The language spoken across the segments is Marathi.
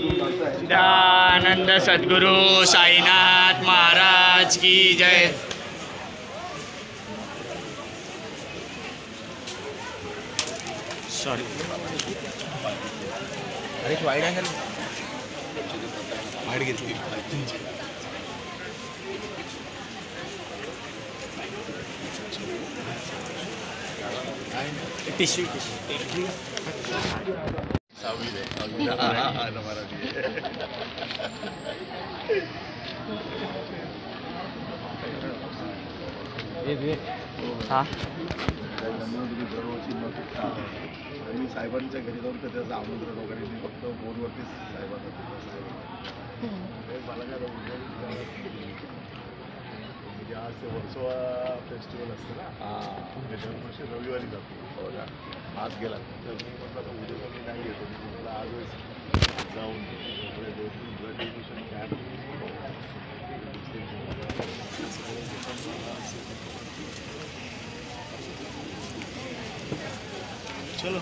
दयानंद सद्गुरु साईनाथ महाराज की जय। सॉरी अरे वाईट आहे वाईट घेतली टिश्यू हाँ मी साहेबांच्या घरी जाऊन तर त्याचं आमंत्रण वगैरे मी फक्त फोनवरतीच साहेबांना मला काय म्हणजे आज ते वर्सोवा फेस्टिवल असतं ना त्याच्यावर्षी रविवारी जातो बघा आज गेला तर मी म्हटलं आता उद्या मी नाही येतो मी म्हटलं आजच जाऊन ब्लड डोनेशन कॅम्प चलो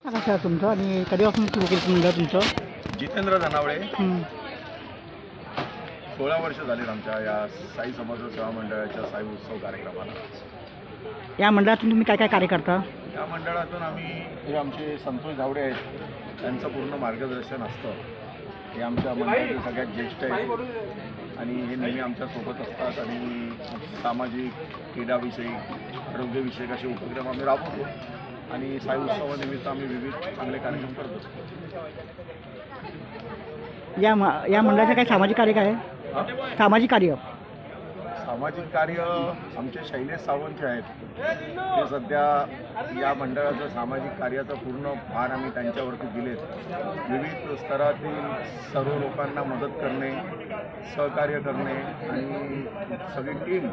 कसं आहे तुमचं आणि कधीपासून सुरू केलं मंडळ तुमचं? जितेंद्र धनावळे 16 वर्ष झालीत आमच्या या साई समाज सेवा मंडळाच्या साई उत्सव कार्यक्रमाला। या मंडळातून तुम्ही काय काय कार्य करता? या मंडळातून आम्ही हे आमचे संतोष धावडे आहेत त्यांचं पूर्ण मार्गदर्शन असतं। हे आमच्या मंडळाचे सगळ्यात ज्येष्ठ आहेत आणि हे नेहमी आमच्यासोबत असतात आणि सामाजिक क्रीडाविषयी आरोग्यविषयक असे उपक्रम आम्ही राबवतो आणि साई उत्सवानिमित्त आम्ही विविध चांगले कार्यक्रम करतो। या मंडळाचं काय सामाजिक कार्य काय आहे? सामाजिक कार्य आमचे शैलेश सावंत आहेत ते सध्या या मंडळाचं सामाजिक कार्याचं पूर्ण भार आम्ही त्यांच्यावरती दिलेत। विविध स्तरातील सर्व लोकांना मदत करणे सहकार्य करणे आणि सगळी टीम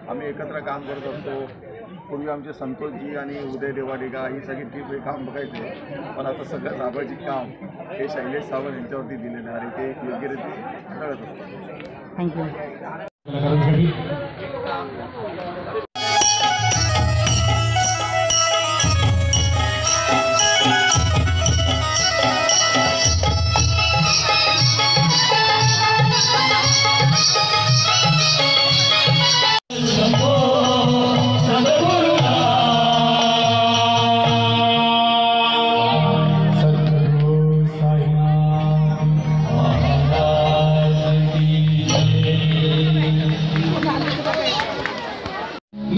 आम्ही एकत्र काम करत असतो। पूर्वी आमचे संतोषजी आणि उदय देवाडेगा ही सगळी टीम हे काम बघायचे पण आता सगळं सामाजिक काम हे शैलेश सावंत यांच्यावरती दिलेलं आहे आणि ते योग्यरीत्या हाताळत असतात। थँक्यू।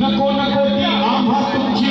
नको नको ती आम्हा तुमची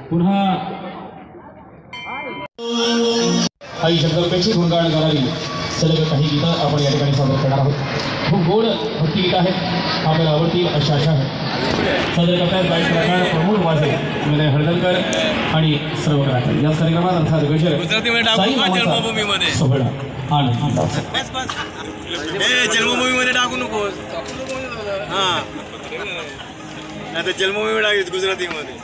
पुन्हा काही शब्दापेक्षा गुणगान करावी। सलग काही गीतं आपण या ठिकाणी सादर करणार आहोत. खूप गोड भक्तिगीतं आहेत, आपल्याला आवडतील अशा आशा आहे. सादर करतायत गायक कलाकार प्रमोद वाझे, विनय हळदणकर आणि सर्व कलाकार. याच कार्यक्रमात अर्थात गजर साई नावाचा सोहळा आनंदाचा. जन्मभूमीमध्ये टाकू नको हां आता जन्मभूमी टाकायचं गुजरातीमध्ये.